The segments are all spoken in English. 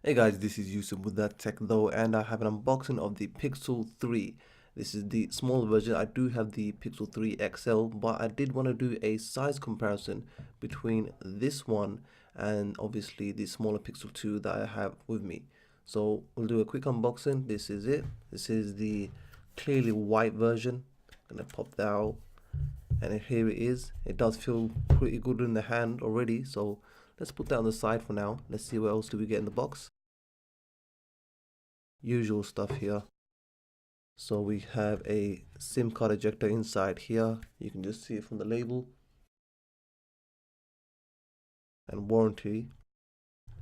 Hey guys, this is Yusuf with That Tech Though, and I have an unboxing of the Pixel 3. This is the smaller version. I do have the Pixel 3 XL, but I did want to do a size comparison between this one and obviously the smaller Pixel 2 that I have with me. So we'll do a quick unboxing. This is it. This is the clearly white version. Gonna pop that out, and here it is. It does feel pretty good in the hand already, so let's put that on the side for now. Let's see what else do we get in the box. Usual stuff here. So we have a SIM card ejector inside here. You can just see it from the label. And warranty.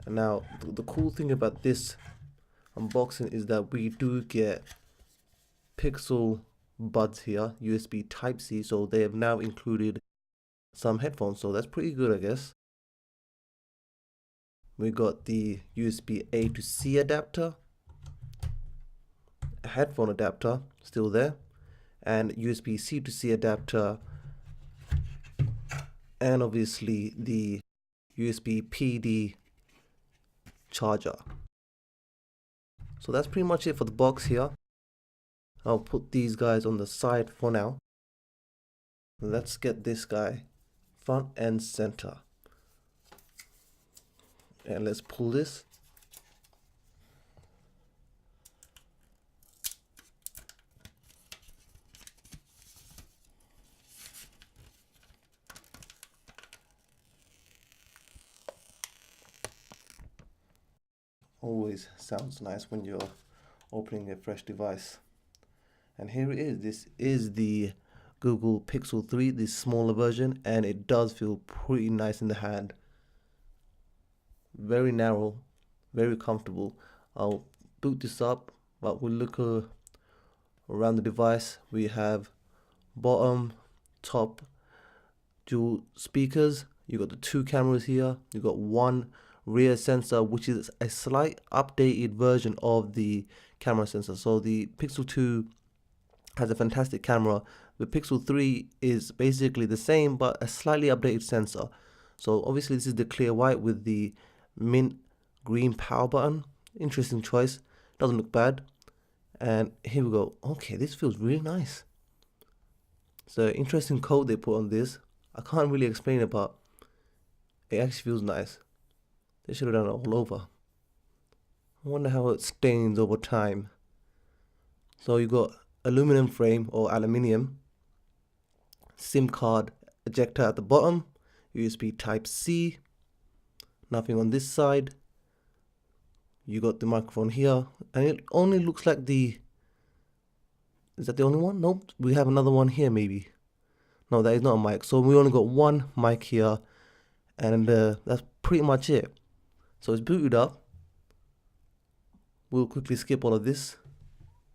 And now the cool thing about this unboxing is that we do get Pixel buds here, USB Type-C, so they have now included some headphones, so that's pretty good, I guess. We got the USB A to C adapter, a headphone adapter still there, and USB C to C adapter, and obviously the USB PD charger. So that's pretty much it for the box here. I'll put these guys on the side for now. Let's get this guy front and center. And let's pull this. Always sounds nice when you're opening a fresh device. And here it is. This is the Google Pixel 3, the smaller version, and it does feel pretty nice in the hand. Very narrow, very comfortable. I'll boot this up, but we'll look around the device. We have bottom, top, dual speakers. You got the two cameras here. You got one rear sensor, which is a slight updated version of the camera sensor. So the Pixel 2 has a fantastic camera. The Pixel 3 is basically the same, but a slightly updated sensor. So obviously this is the clear white with the mint green power button. Interesting choice. Doesn't look bad. And here we go. Okay, this feels really nice. So interesting coat they put on this. I can't really explain it, but it actually feels nice. They should have done it all over. I wonder how it stains over time. So you got aluminum frame or aluminium, SIM card ejector at the bottom, USB Type-C, nothing on this side. You got the microphone here, and it only looks like is that the only one? Nope, we have another one here maybe. No, that is not a mic. So we only got one mic here, and that's pretty much it. So it's booted up. We'll quickly skip all of this.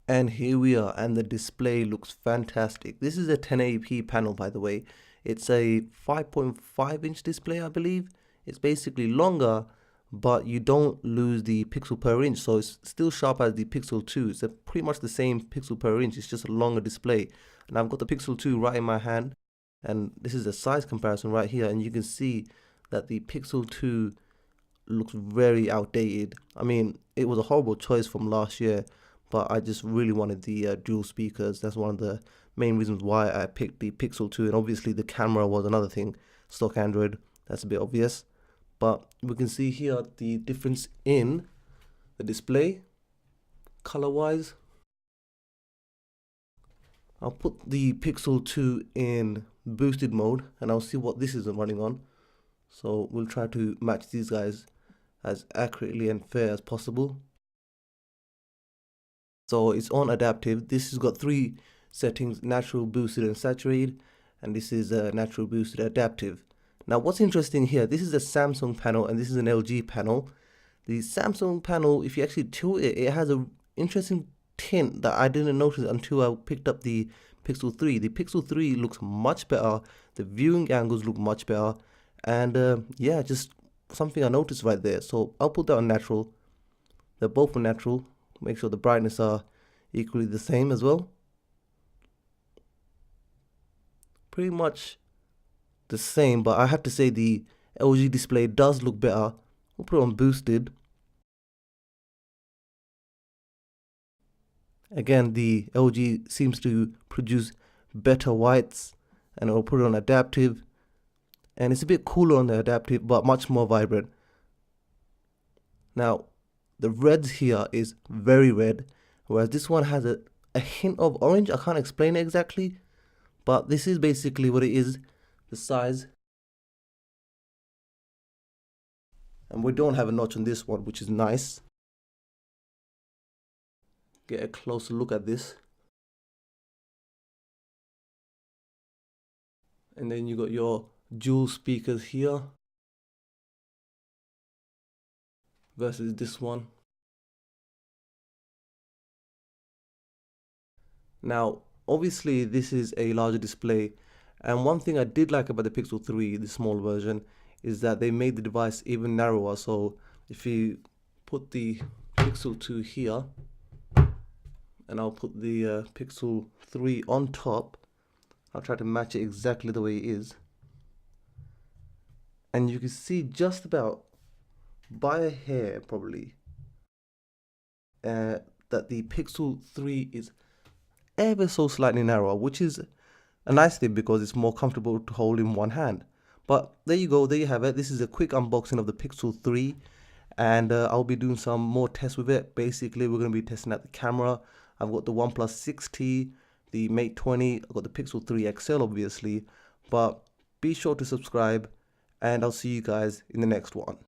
And here we are, and the display looks fantastic. This is a 1080p panel, by the way. It's a 5.5-inch display, I believe. It's basically longer, but you don't lose the pixel per inch, so it's still sharp as the Pixel 2. It's pretty much the same pixel per inch, it's just a longer display. And I've got the Pixel 2 right in my hand, and this is a size comparison right here, and you can see that the Pixel 2 looks very outdated. I mean, it was a horrible choice from last year, but I just really wanted the dual speakers. That's one of the main reasons why I picked the Pixel 2, and obviously the camera was another thing. Stock Android, that's a bit obvious, but we can see here the difference in the display color wise. I'll put the Pixel 2 in boosted mode, and I'll see what this is running on. So we'll try to match these guys as accurately and fair as possible. So it's on adaptive. This has got three settings: natural, boosted, and saturated. And this is natural, boosted, adaptive. Now what's interesting here, this is a Samsung panel and this is an LG panel. The Samsung panel, if you actually tilt it, it has an interesting tint that I didn't notice until I picked up the Pixel 3. The Pixel 3 looks much better. The viewing angles look much better. And yeah, just something I noticed right there. So I'll put that on natural. They're both on natural. Make sure the brightness are equally the same as well. Pretty much the same, but I have to say the LG display does look better. We'll put it on boosted. Again, the LG seems to produce better whites, and I'll put it on adaptive, and it's a bit cooler on the adaptive but much more vibrant. Now the reds here is very red, whereas this one has a hint of orange. I can't explain it exactly, but this is basically what it is, the size. And we don't have a notch on this one, which is nice. Get a closer look at this. And then you got your dual speakers here versus this one. Now obviously this is a larger display, and one thing I did like about the Pixel 3, the small version, is that they made the device even narrower. So if you put the Pixel 2 here, and I'll put the Pixel 3 on top, I'll try to match it exactly the way it is, and you can see just about by a hair probably that the Pixel 3 is ever so slightly narrower, which is a nice thing because it's more comfortable to hold in one hand. But there you go, there you have it. This is a quick unboxing of the Pixel 3, and I'll be doing some more tests with it. Basically, we're going to be testing out the camera. I've got the OnePlus 6T, the Mate 20, I've got the Pixel 3 XL obviously, but be sure to subscribe, and I'll see you guys in the next one.